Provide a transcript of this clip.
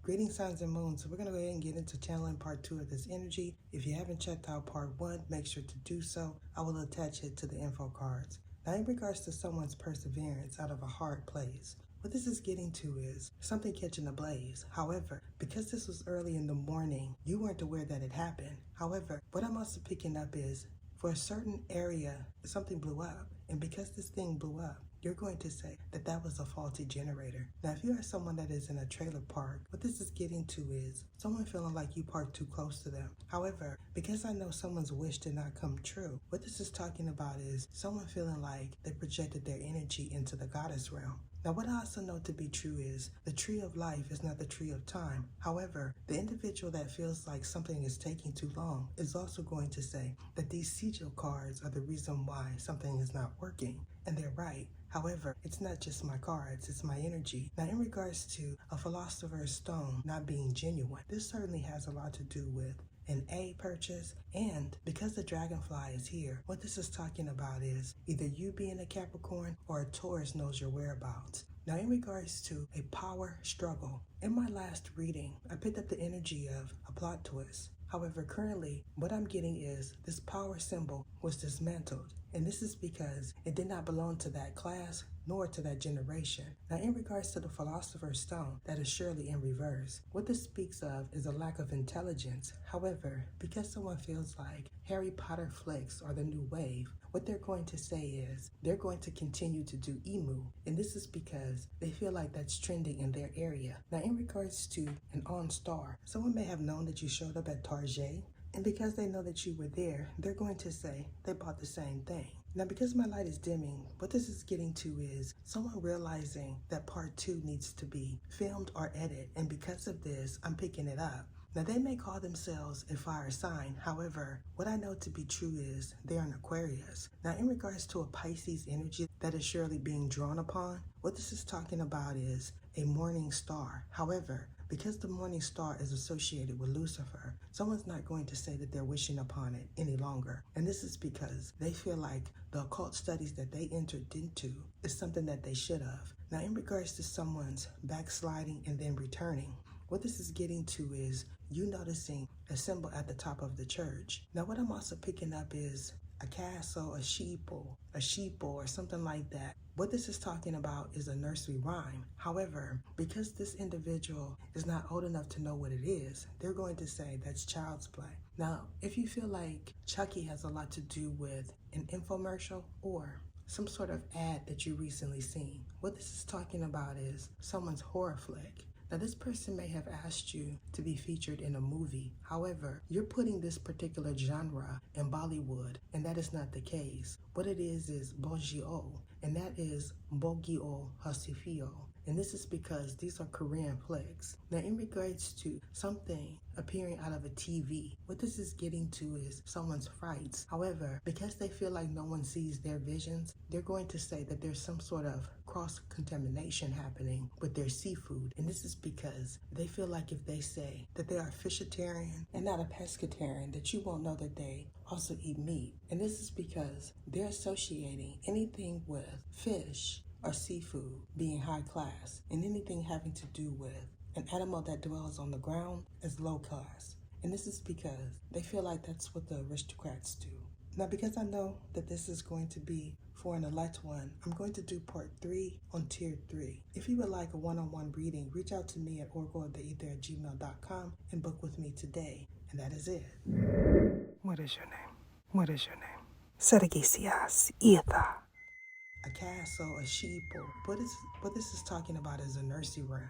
Greetings, signs and moons. So we're going to go ahead and get into channeling part 2 of this energy. If you haven't checked out part 1, make sure to do so. I will attach it to the info cards. Now, in regards to someone's perseverance out of a hard place, what this is getting to is something catching a blaze. However, because this was early in the morning, you weren't aware that it happened. However, what I'm also picking up is for a certain area, something blew up. And because this thing blew up, you're going to say that that was a faulty generator. Now, if you are someone that is in a trailer park, what this is getting to is someone feeling like you parked too close to them. However, because I know someone's wish did not come true, what this is talking about is someone feeling like they projected their energy into the goddess realm. Now, what I also know to be true is the tree of life is not the tree of time. However, the individual that feels like something is taking too long is also going to say that these sigil cards are the reason why something is not working. And they're right. However, it's not just my cards, it's my energy. Now, in regards to a philosopher's stone not being genuine, this certainly has a lot to do with an A purchase, and because the dragonfly is here, what this is talking about is either you being a Capricorn or a Taurus knows your whereabouts. Now, in regards to a power struggle, in my last reading, I picked up the energy of a plot twist. However, currently, what I'm getting is this power symbol was dismantled. And this is because it did not belong to that class nor to that generation. Now, in regards to the Philosopher's Stone, that is surely in reverse. What this speaks of is a lack of intelligence. However, because someone feels like Harry Potter flicks are the new wave, what they're going to say is they're going to continue to do emu. And this is because they feel like that's trending in their area. Now, in regards to an on-star, someone may have known that you showed up at Target, and because they know that you were there, they're going to say they bought the same thing. Now, because my light is dimming, what this is getting to is someone realizing that part 2 needs to be filmed or edited. And because of this, I'm picking it up. Now, they may call themselves a fire sign. However, what I know to be true is they're an Aquarius. Now, in regards to a Pisces energy that is surely being drawn upon, what this is talking about is a morning star. However, because the morning star is associated with Lucifer, someone's not going to say that they're wishing upon it any longer. And this is because they feel like the occult studies that they entered into is something that they should have. Now, in regards to someone's backsliding and then returning, what this is getting to is you noticing a symbol at the top of the church. Now, what I'm also picking up is a castle, a sheeple, or something like that. What this is talking about is a nursery rhyme. However, because this individual is not old enough to know what it is, they're going to say that's child's play. Now, if you feel like Chucky has a lot to do with an infomercial or some sort of ad that you recently seen, what this is talking about is someone's horror flick. Now, this person may have asked you to be featured in a movie. However, you're putting this particular genre in Bollywood, and that is not the case. What it is Bogio, and that is Bogio Hasifio. And this is because these are Korean flicks. Now, in regards to something appearing out of a TV, what this is getting to is someone's frights. However, because they feel like no one sees their visions, they're going to say that there's some sort of cross-contamination happening with their seafood. And this is because they feel like if they say that they are fishitarian and not a pescatarian, that you won't know that they also eat meat. And this is because they're associating anything with fish or seafood being high class, and anything having to do with an animal that dwells on the ground is low class. And this is because they feel like that's what the aristocrats do. Now, because I know that this is going to be for an elect one, I'm going to do part 3 on tier 3. If you would like a one-on-one reading, reach out to me at oracleoftheether@gmail.com and book with me today. And that is it. What is your name? What is your name? Sergisias Ether. A castle, a sheeple. What this is talking about is a nursery rhyme.